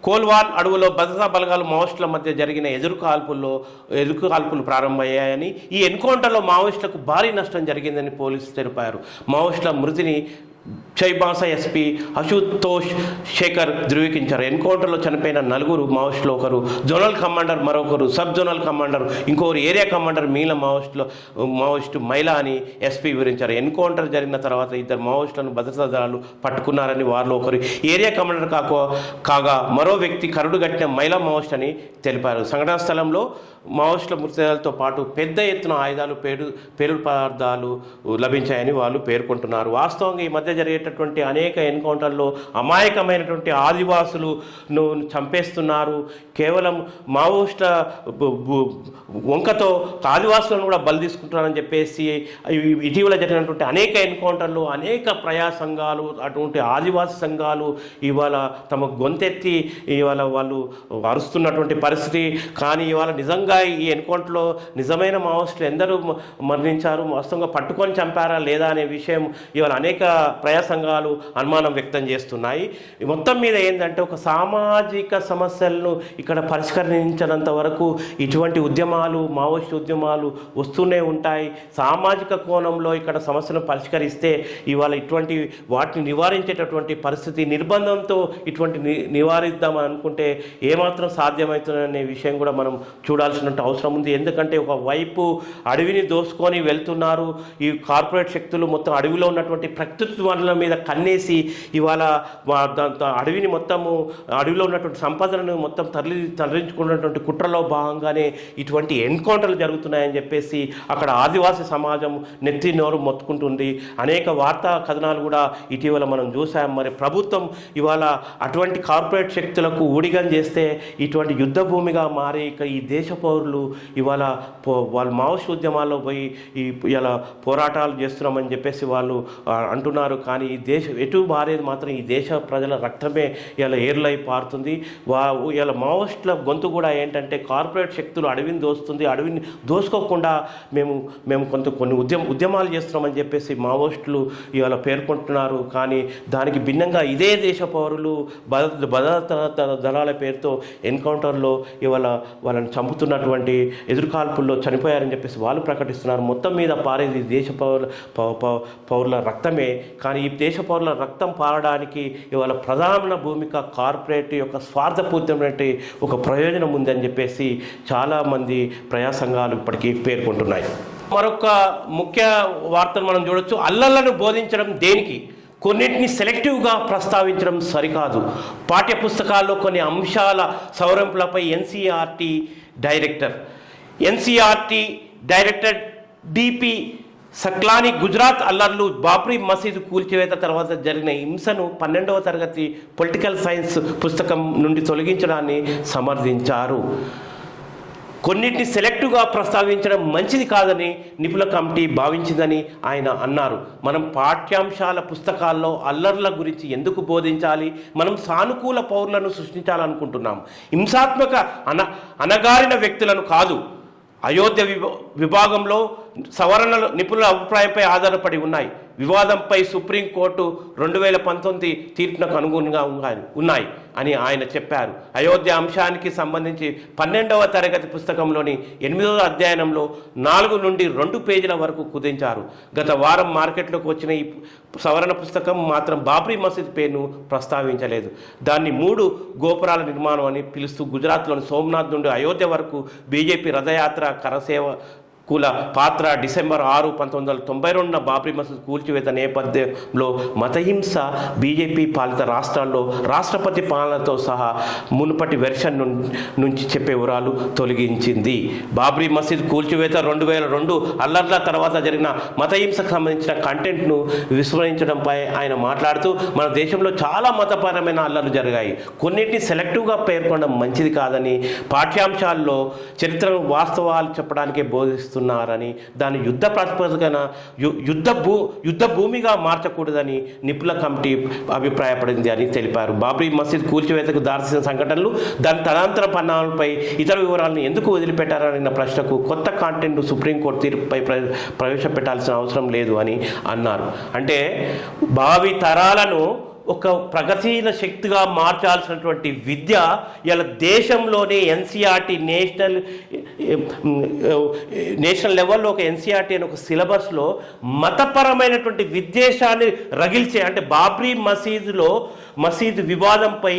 కోల్వాన్ అడవులో భద్రతా బలగాలు మావోయిస్టుల మధ్య జరిగిన ఎదురుకాల్పులు ప్రారంభమయ్యాయని, ఈ ఎన్కౌంటర్లో మావోయిస్టులకు భారీ నష్టం జరిగిందని పోలీసులు తెలిపారు. మావోయిస్టుల మృతిని చైబాసా ఎస్పీ అశుతోష్ శేఖర్ ధృవీకరించారు. ఎన్కౌంటర్లో చనిపోయిన 4 మావోయిస్టులు, ఒకరు జోనల్ కమాండర్, మరొకరు సబ్ జోనల్ కమాండర్, ఇంకొకరు ఏరియా కమాండర్, మిగిలిన మావోయిస్టు మహిళ అని ఎస్పీ వివరించారు. ఎన్కౌంటర్ జరిగిన తర్వాత 2 మావోయిస్టులను భద్రతా దళాలు పట్టుకున్నారని, వారిలో ఒకరు ఏరియా కమాండర్ కాగా మరో వ్యక్తి కరుడుగట్టిన మహిళా మావోయిస్ట్ అని తెలిపారు. సంఘటనా స్థలంలో మావోయిస్టుల మృతదేహాలతో పాటు పెద్ద ఎత్తున ఆయుధాలు, పేలుడు పదార్థాలు లభించాయని వాళ్ళు పేర్కొంటున్నారు. వాస్తవంగా ఈ మధ్య జరిగేటటువంటి అనేక ఎన్కౌంటర్లో అమాయకమైనటువంటి ఆదివాసులను చంపేస్తున్నారు. కేవలం మావోయిస్టుల వంకతో ఆదివాసులను కూడా బలి తీసుకుంటున్నారని చెప్పేసి ఇటీవల జరిగినటువంటి అనేక ఎన్కౌంటర్లు అనేక ప్రజా సంఘాలు, అటువంటి ఆదివాసీ సంఘాలు ఇవాళ తమ గొంతెత్తి ఇవాళ వాళ్ళు అరుస్తున్నటువంటి పరిస్థితి. కానీ ఇవాళ నిజంగా ఈ ఎన్కౌంటర్లో నిజమైన మావోయిస్టులు ఎందరూ మరణించారు, వాస్తవంగా పట్టుకొని చంపారా లేదా అనే విషయం ఇవాళ అనేక ప్రజా సంఘాలు అనుమానం వ్యక్తం చేస్తున్నాయి. మొత్తం మీద ఏంటంటే ఒక సామాజిక సమస్యలను ఇక్కడ పరిష్కరించినంత వరకు ఇటువంటి ఉద్యమాలు, మావోయిస్టు ఉద్యమాలు వస్తూనే ఉంటాయి. సామాజిక కోణంలో ఇక్కడ సమస్యను పరిష్కరిస్తే ఇవాళ ఇటువంటి వాటిని నివారించేటటువంటి పరిస్థితి, నిర్బంధంతో ఇటువంటి నివారిద్దామని అనుకుంటే ఏమాత్రం సాధ్యమవుతుందనే విషయం కూడా మనం చూడాల్సిన అవసరం ఉంది. ఎందుకంటే ఒకవైపు అడవిని దోసుకొని వెళ్తున్నారు ఈ కార్పొరేట్ శక్తులు, మొత్తం అడవిలో ఉన్నటువంటి ప్రకృతి వనరుల మీద కన్నేసి ఇవాళ అడవిని మొత్తము అడవిలో ఉన్నటువంటి సంపదలను మొత్తం తరలించుకున్నటువంటి కుట్రలో భాగంగానే ఇటువంటి ఎన్కౌంటర్లు జరుగుతున్నాయని చెప్పేసి అక్కడ ఆదివాసీ సమాజం నెత్తి నోరు మొత్తుకుంటుంది. అనేక వార్తా కథనాలు కూడా ఇటీవల మనం చూసాం. మరి ప్రభుత్వం ఇవాళ అటువంటి కార్పొరేట్ శక్తులకు ఊడిగం చేస్తే ఇటువంటి యుద్ధ భూమిగా మారి ఇక ఈ దేశ పౌరులు ఇవాళ వాళ్ళు మావోయిస్ట్ ఉద్యమాల్లో పోయి ఇలా పోరాటాలు చేస్తున్నామని చెప్పేసి వాళ్ళు అంటున్నారు. కానీ ఈ దేశం ఎటు మారేది మాత్రం ఈ దేశ ప్రజల రక్తమే ఇలా ఏర్లై పారుతుంది. ఇలా మావోయిస్టుల గొంతు కూడా ఏంటంటే కార్పొరేట్ శక్తులు అడవిని దోస్తుంది, అడవిని దోసుకోకుండా మేము కొన్ని ఉద్యమాలు చేస్తున్నామని చెప్పేసి మావోయిస్టులు ఇవాళ పేర్కొంటున్నారు. కానీ దానికి భిన్నంగా ఇదే దేశ పౌరులు భద్రతా దళాల పేరుతో ఎన్కౌంటర్లో ఇవాళ వాళ్ళని చంపుతున్నటువంటి ఎదురుకాల్పుల్లో చనిపోయారని చెప్పేసి వాళ్ళు ప్రకటిస్తున్నారు. మొత్తం మీద పారేది దేశ పౌరుల రక్తమే. కానీ ఈ దేశ పౌరుల రక్తం పారడానికి ఇవాళ ప్రధాన భూమిక కార్పొరేట్ యొక్క స్వార్థపూరితమైన ఒక ప్రయోజనం ఉందని చెప్పేసి చాలామంది ప్రజా సంఘాలు ఇప్పటికీ పేర్కొంటున్నాయి. మరొక ముఖ్య వార్తను మనం చూడొచ్చు. అల్లర్లను బోధించడం దేనికి? కొన్నింటిని సెలెక్టివ్గా ప్రస్తావించడం సరికాదు. పాఠ్య పుస్తకాల్లో కొన్ని అంశాల సవరింపులపై NCERT director DP Saklani Gujarat అల్లర్లు, బాబ్రీ మసీదు కూల్చివేత తర్వాత జరిగిన హింసను 12వ తరగతి పొలిటికల్ సైన్స్ పుస్తకం నుండి తొలగించడాన్ని సమర్థించారు. కొన్నింటిని సెలెక్టివ్గా ప్రస్తావించడం మంచిది కాదని నిపుణుల కమిటీ భావించిందని ఆయన అన్నారు. మనం పాఠ్యాంశాల పుస్తకాల్లో అల్లర్ల గురించి ఎందుకు బోధించాలి? మనం సానుకూల పౌరులను సృష్టించాలనుకుంటున్నాం, హింసాత్మక అనగారిన వ్యక్తులను కాదు. అయోధ్య విభాగంలో సవరణలు నిపుణుల అభిప్రాయంపై ఆధారపడి ఉన్నాయి. వివాదంపై సుప్రీంకోర్టు 2019 తీర్పునకు అనుగుణంగా ఉన్నాయి అని ఆయన చెప్పారు. అయోధ్య అంశానికి సంబంధించి 12వ తరగతి పుస్తకంలోని 8వ అధ్యాయంలో 4 నుండి 2 పేజీల వరకు కుదించారు. గత వారం మార్కెట్లోకి వచ్చిన ఈ సవరణ పుస్తకం మాత్రం బాబ్రీ మసీద్ పేరును ప్రస్తావించలేదు. దాన్ని 3 గోపురాల నిర్మాణం అని పిలుస్తూ గుజరాత్లోని సోమనాథ్ నుండి అయోధ్య వరకు బీజేపీ రథయాత్ర కరసేవ కుల పాత్ర డిసెంబర్ 6, 1992 బాబ్రీ మసీద్ కూల్చివేత నేపథ్యంలో మతహింస బీజేపీ పాలిత రాష్ట్రాల్లో రాష్ట్రపతి పాలనతో సహా మునుపటి వెర్షన్ నుంచి చెప్పే వివరాలు తొలగించింది. బాబ్రీ మసీద్ కూల్చివేత 2002 అల్లర్ల తర్వాత జరిగిన మతహింసకు సంబంధించిన కంటెంట్ను విస్మరించడంపై ఆయన మాట్లాడుతూ మన దేశంలో చాలా మతపరమైన అల్లర్లు జరిగాయి, కొన్నింటిని సెలెక్టివ్గా పేర్కొనడం మంచిది కాదని, పాఠ్యాంశాల్లో చరిత్రను వాస్తవాలు చెప్పడానికే బోధిస్తూ ారని దాన్ని యుద్ధ ప్రాతిపదికన యుద్ధ భూమిగా మార్చకూడదని నిపుణుల కమిటీ అభిప్రాయపడింది అని తెలిపారు. బాబ్రీ మసీద్ కూల్చివేతకు దారితీసిన సంఘటనలు, దాని తదనంతర పరిణామాలపై ఇతర వివరాలను ఎందుకు వదిలిపెట్టారన్న ప్రశ్నకు కొత్త కాంటెంట్ సుప్రీంకోర్టు తీర్పుపై ప్రవేశపెట్టాల్సిన అవసరం లేదు అని అన్నారు. అంటే భావి తరాలను ఒక ప్రగతిశీల శక్తిగా మార్చాల్సినటువంటి విద్య ఇలా దేశంలోనే ఎన్సీఆర్టీ నేషనల్ లెవెల్లో ఒక ఎన్సీఆర్టీ అనే ఒక సిలబస్లో మతపరమైనటువంటి విద్వేషాన్ని రగిల్చే, అంటే బాబ్రీ మసీదు వివాదంపై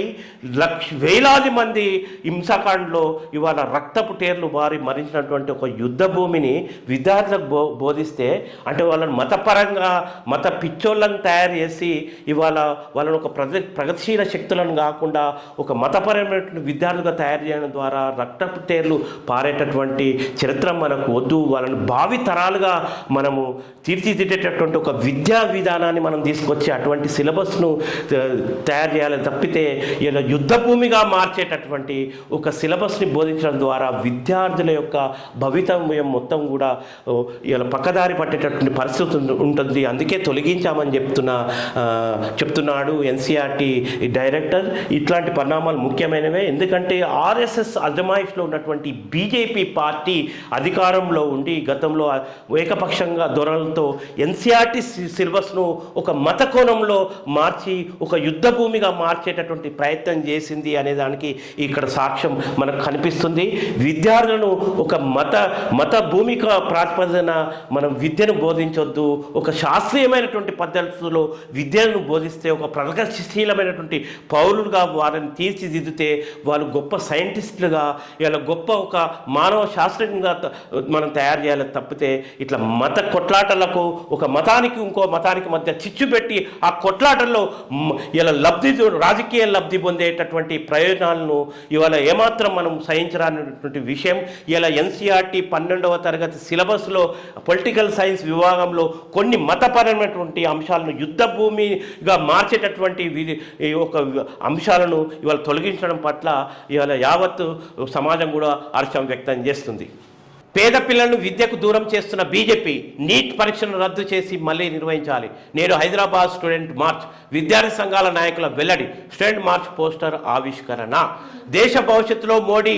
వేలాది మంది హింసాకాండలో ఇవాళ రక్తపు టేర్లు వారి మరించినటువంటి ఒక యుద్ధ భూమిని విద్యార్థులకు బోధిస్తే, అంటే వాళ్ళని మతపరంగా మత పిచ్చోళ్ళని తయారు చేసి ఇవాళ వాళ్ళని ఒక ప్రగతిశీల శక్తులను కాకుండా ఒక మతపరమైనటువంటి విద్యార్థులుగా తయారు చేయడం ద్వారా రక్తపు టేర్లు పారేటటువంటి చరిత్ర మనకు వద్దు. వాళ్ళని భావి తరాలుగా మనము తీర్చిదిద్దేటటువంటి ఒక విద్యా విధానాన్ని మనం తీసుకొచ్చి అటువంటి సిలబస్ను తయారు చేయాలని తప్పితే ఇలా యుద్ధ భూమిగా మార్చేటటువంటి ఒక సిలబస్ని బోధించడం ద్వారా విద్యార్థుల యొక్క భవితవ్యం మొత్తం కూడా ఇలా పక్కదారి పట్టేటటువంటి పరిస్థితి ఉంటుంది. అందుకే తొలగించామని చెప్తున్నాడు ఎన్సీఆర్టీ డైరెక్టర్. ఇట్లాంటి పరిణామాలు ముఖ్యమైనవే, ఎందుకంటే ఆర్ఎస్ఎస్ అజమాయిష్లో ఉన్నటువంటి బీజేపీ పార్టీ అధికారంలో ఉండి గతంలో ఏకపక్షంగా దొరలతో ఎన్సీఆర్టీ సిలబస్ను ఒక మత కోణంలో మార్చి ఒక యుద్ధ భూమిగా మార్చేటటువంటి ప్రయత్నం చేసింది అనే దానికి ఇక్కడ సాక్ష్యం మనకు కనిపిస్తుంది. విద్యార్థులను ఒక మత భూమిక ప్రాతిపదికన మనం విద్యను బోధించొద్దు, ఒక శాస్త్రీయమైనటువంటి పద్ధతుల్లో విద్యను బోధిస్తే ఒక ప్రగతిశీలమైనటువంటి పౌరులుగా వారిని తీర్చిదిద్దితే వాళ్ళు గొప్ప సైంటిస్టులుగా ఇలా గొప్ప ఒక మానవ శాస్త్రజ్ఞంగా మనం తయారు చేయాలి తప్పితే ఇట్లా మత కొట్లాటలకు ఒక మతానికి ఇంకో మతానికి మధ్య చిచ్చు పెట్టి ఆ కొట్లాటల్లో ఇలా రాజకీయ లబ్ధి పొందేటటువంటి ప్రయోజనాలను ఇవాళ ఏమాత్రం మనం సహించరానటువంటి విషయం. ఇలా ఎన్సీఆర్టీ 12వ తరగతి సిలబస్లో పొలిటికల్ సైన్స్ విభాగంలో కొన్ని మతపరమైనటువంటి అంశాలను యుద్ధ భూమిగా మార్చేటటువంటి ఒక అంశాలను ఇవాళ తొలగించడం పట్ల ఇవాళ యావత్తు సమాజం కూడా హర్షం వ్యక్తం చేస్తుంది. పేద పిల్లలను విద్యకు దూరం చేస్తున్న బీజేపీ నీట్ పరీక్షను రద్దు చేసి మళ్ళీ నిర్వహించాలి. నేడు హైదరాబాద్ స్టూడెంట్ మార్చ్, విద్యార్థి సంఘాల నాయకుల వెల్లడి. స్టూడెంట్ మార్చ్ పోస్టర్ ఆవిష్కరణ. దేశ భవిష్యత్తులో మోడీ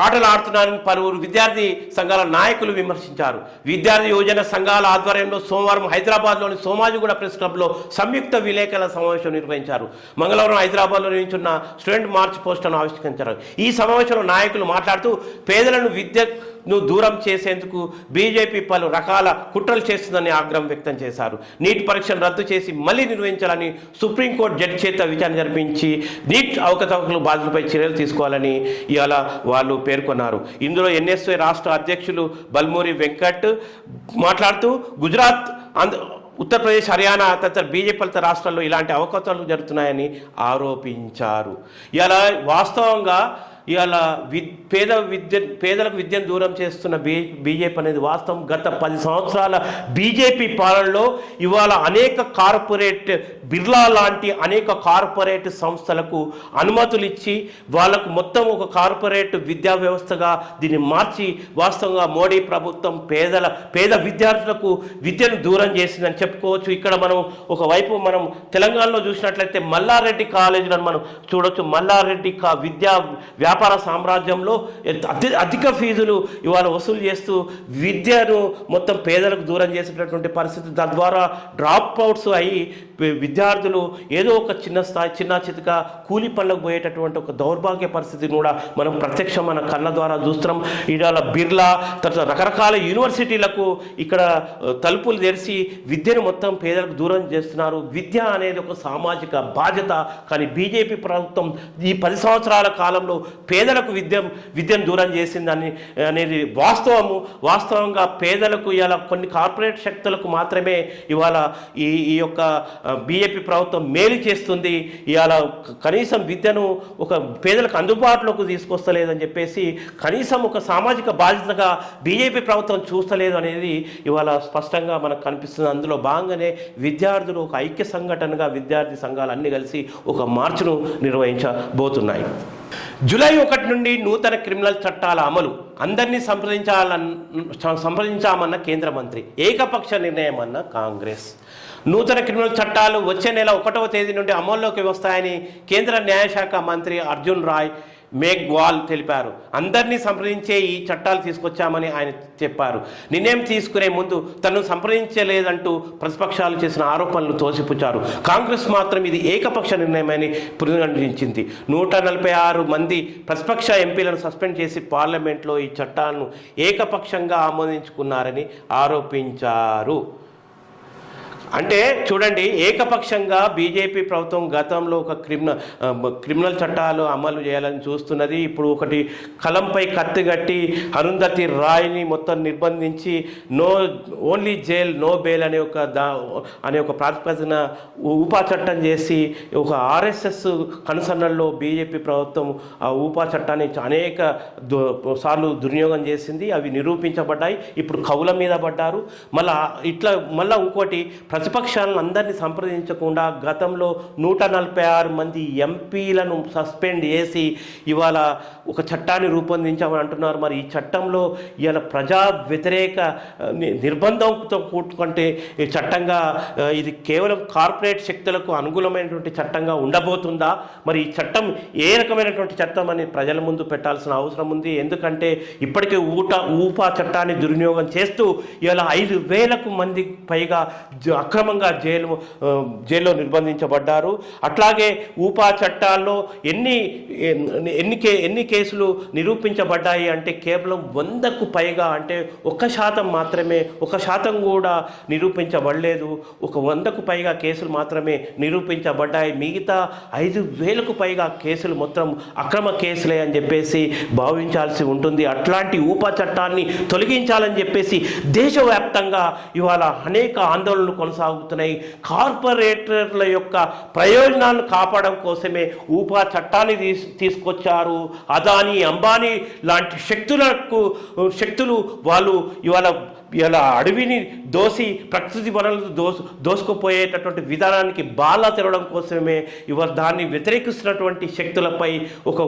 ఆటలు ఆడుతున్నారని పలువురు విద్యార్థి సంఘాల నాయకులు విమర్శించారు. విద్యార్థి యువజన సంఘాల ఆధ్వర్యంలో సోమవారం హైదరాబాద్లోని సోమాజిగూడ ప్రెస్ క్లబ్లో సంయుక్త విలేకరుల సమావేశం నిర్వహించారు. మంగళవారం హైదరాబాద్లో నిర్వహించిన స్టూడెంట్ మార్చ్ పోస్టర్ను ఆవిష్కరించారు. ఈ సమావేశంలో నాయకులు మాట్లాడుతూ పేదలను విద్యను దూరం చేసేందుకు బీజేపీ పలు రకాల కుట్రలు చేస్తుందని ఆగ్రహం వ్యక్తం చేశారు. నీట్ పరీక్షను రద్దు చేసి మళ్ళీ నిర్వహించాలని సుప్రీంకోర్టు జడ్జి చేత విచారణ జరిపించి నీట్ అవకతవకలు బాధ్యులపై చర్యలు తీసుకోవాలని ఇవాళ వాళ్ళు పేర్కొన్నారు. ఇందులో ఎన్ఎస్ఏ రాష్ట్ర అధ్యక్షులు బల్మూరి వెంకట్ మాట్లాడుతూ గుజరాత్, ఉత్తరప్రదేశ్, హర్యానా తదితర బీజేపీ పాలిత రాష్ట్రాల్లో ఇలాంటి అవకతవకలు జరుగుతున్నాయని ఆరోపించారు. ఇలా వాస్తవంగా ఇవాళ పేదలకు విద్యను దూరం చేస్తున్న బీజేపీ అనేది వాస్తవం. గత 10 సంవత్సరాల బీజేపీ పాలనలో ఇవాళ అనేక కార్పొరేట్, బిర్లా లాంటి అనేక కార్పొరేట్ సంస్థలకు అనుమతులు ఇచ్చి వాళ్ళకు మొత్తం ఒక కార్పొరేట్ విద్యా వ్యవస్థగా దీన్ని మార్చి వాస్తవంగా మోడీ ప్రభుత్వం పేద విద్యార్థులకు విద్యను దూరం చేసిందని చెప్పుకోవచ్చు. ఇక్కడ మనం ఒకవైపు మనం తెలంగాణలో చూసినట్లయితే మల్లారెడ్డి కాలేజీలను మనం చూడవచ్చు. మల్లారెడ్డి వ్యాపార సామ్రాజ్యంలో అధిక ఫీజులు ఇవాళ వసూలు చేస్తూ విద్యను మొత్తం పేదలకు దూరం చేసేటటువంటి పరిస్థితి. తద్వారా డ్రాప్ అవుట్స్ అయ్యి విద్యార్థులు ఏదో ఒక చిన్న చితక కూలి పనులకు పోయేటటువంటి ఒక దౌర్భాగ్య పరిస్థితిని కూడా మనం ప్రత్యక్షం మన కళ్ళ ద్వారా చూస్తున్నాం. ఇవాళ బిర్లా తర్వాత రకరకాల యూనివర్సిటీలకు ఇక్కడ తలుపులు తెరిచి విద్యను మొత్తం పేదలకు దూరం చేస్తున్నారు. విద్య అనేది ఒక సామాజిక బాధ్యత. కానీ బీజేపీ ప్రభుత్వం ఈ 10 సంవత్సరాల కాలంలో పేదలకు విద్యను దూరం చేసిందని అనేది వాస్తవంగా పేదలకు ఇవాళ కొన్ని కార్పొరేట్ శక్తులకు మాత్రమే ఇవాళ ఈ యొక్క బీజేపీ ప్రభుత్వం మేలు చేస్తుంది. ఇవాళ కనీసం విద్యను ఒక పేదలకు అందుబాటులోకి తీసుకొస్తలేదని చెప్పేసి కనీసం ఒక సామాజిక బాధ్యతగా బీజేపీ ప్రభుత్వం చూస్తలేదు అనేది ఇవాళ స్పష్టంగా మనకు కనిపిస్తుంది. అందులో భాగంగానే విద్యార్థులు ఒక ఐక్య సంఘటనగా విద్యార్థి సంఘాలు అన్నీ కలిసి ఒక మార్చును నిర్వహించబోతున్నాయి. జూలై 1 నుండి నూతన క్రిమినల్ చట్టాల అమలు, అందరినీ సంప్రదించామన్న కేంద్ర మంత్రి, ఏకపక్ష నిర్ణయం అన్న కాంగ్రెస్. నూతన క్రిమినల్ చట్టాలు వచ్చే నెల 1వ తేదీ నుండి అమల్లోకి వస్తాయని కేంద్ర న్యాయశాఖ మంత్రి అర్జున్ రాయ్ మేఘ్వాల్ తెలిపారు. అందరినీ సంప్రదించే ఈ చట్టాలు తీసుకొచ్చామని ఆయన చెప్పారు. నిర్ణయం తీసుకునే ముందు తను సంప్రదించలేదంటూ ప్రతిపక్షాలు చేసిన ఆరోపణలు తోసిపుచ్చారు. కాంగ్రెస్ మాత్రం ఇది ఏకపక్ష నిర్ణయమని పునరుద్ధరించింది. 146 మంది ప్రతిపక్ష ఎంపీలను సస్పెండ్ చేసి పార్లమెంట్లో ఈ చట్టాలను ఏకపక్షంగా ఆమోదించుకున్నారని ఆరోపించారు. అంటే చూడండి, ఏకపక్షంగా బీజేపీ ప్రభుత్వం గతంలో ఒక క్రిమినల్ చట్టాలు అమలు చేయాలని చూస్తున్నది. ఇప్పుడు ఒకటి కలంపై కత్తిగట్టి అరుంధతి రాయ్ని మొత్తం నిర్బంధించి ఓన్లీ జైల్ నో బెయిల్ అనే ఒక ప్రాతిపదికన ఊపా చట్టం చేసి ఒక ఆర్ఎస్ఎస్ కనుసన్నల్లో బీజేపీ ప్రభుత్వం ఆ ఊపా చట్టాన్ని అనేక సార్లు దుర్వినియోగం చేసింది. అవి నిరూపించబడ్డాయి. ఇప్పుడు కవుల మీద పడ్డారు. మళ్ళా ఇంకోటి, ప్రతిపక్షాలను అందరినీ సంప్రదించకుండా గతంలో 146 మంది ఎంపీలను సస్పెండ్ చేసి ఇవాళ ఒక చట్టాన్ని రూపొందించామని అంటున్నారు. మరి ఈ చట్టంలో ఇవాళ ప్రజా వ్యతిరేక నిర్బంధంతో కూడుకుంటే చట్టంగా ఇది కేవలం కార్పొరేట్ శక్తులకు అనుకూలమైనటువంటి చట్టంగా ఉండబోతుందా? మరి ఈ చట్టం ఏ రకమైనటువంటి చట్టం అని ప్రజల ముందు పెట్టాల్సిన అవసరం ఉంది. ఎందుకంటే ఇప్పటికే ఊపా చట్టాన్ని దుర్వినియోగం చేస్తూ ఇవాళ 5,000 మంది పైగా అక్రమంగా జైల్లో నిర్బంధించబడ్డారు. అట్లాగే ఊపా చట్టాల్లో ఎన్ని కేసులు నిరూపించబడ్డాయి అంటే కేవలం 100కు పైగా, అంటే 1% మాత్రమే, 1% కూడా నిరూపించబడలేదు. 100కు పైగా కేసులు మాత్రమే నిరూపించబడ్డాయి. మిగతా 5,000కు పైగా కేసులు మొత్తం అక్రమ కేసులే అని చెప్పేసి భావించాల్సి ఉంటుంది. అట్లాంటి ఊపా చట్టాన్ని తొలగించాలని చెప్పేసి దేశవ్యాప్తంగా ఇవాళ అనేక ఆందోళనలు కొనసాగుతున్నాయి. కార్పొరేటర్ల యొక్క ప్రయోజనాలను కాపాడడం కోసమే ఊపా చట్టాన్ని తీసుకొచ్చారు. అదానీ, అంబానీ లాంటి శక్తులు వాళ్ళు ఇలా అడవిని ప్రకృతి వనరులు దోసుకుపోయేటటువంటి విధానానికి బాలా తెరవడం కోసమే ఇవాళ దాన్ని వ్యతిరేకిస్తున్నటువంటి శక్తులపై ఒక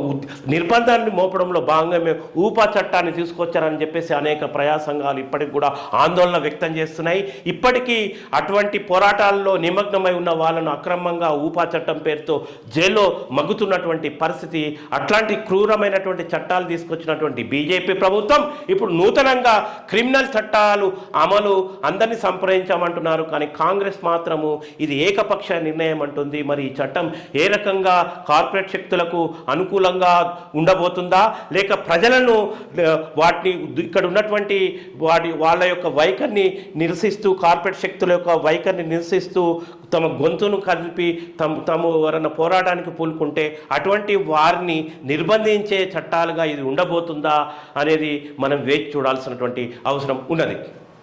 నిర్బంధాన్ని మోపడంలో భాగంగా ఊపా చట్టాన్ని తీసుకొచ్చారని చెప్పేసి అనేక ప్రజా సంఘాలు ఇప్పటికి కూడా ఆందోళన వ్యక్తం చేస్తున్నాయి. ఇప్పటికీ అటువంటి పోరాటాల్లో నిమగ్నమై ఉన్న వాళ్ళను అక్రమంగా ఊపా చట్టం పేరుతో జైల్లో మగ్గుతున్నటువంటి పరిస్థితి. అట్లాంటి క్రూరమైనటువంటి చట్టాలు తీసుకొచ్చినటువంటి బీజేపీ ప్రభుత్వం ఇప్పుడు నూతనంగా క్రిమినల్ చట్టాలు అమలు అందరినీ సంప్రదించామంటున్నారు. కానీ కాంగ్రెస్ మాత్రము ఇది ఏకపక్ష నిర్ణయం అంటుంది. మరి ఈ చట్టం ఏ రకంగా కార్పొరేట్ శక్తులకు అనుకూలంగా ఉండబోతుందా, లేక ప్రజలను వాటిని ఇక్కడ ఉన్నటువంటి వాళ్ళ యొక్క వైఖరిని నిరసిస్తూ, కార్పొరేట్ శక్తుల యొక్క వైఖరిని నిరసిస్తూ తమ గొంతును కలిపి తాము ఎవరైనా పోరాటానికి పూనుకుంటే అటువంటి వారిని నిర్బంధించే చట్టాలుగా ఇది ఉండబోతుందా అనేది మనం వేచి చూడాల్సినటువంటి అవసరం ఉన్నది.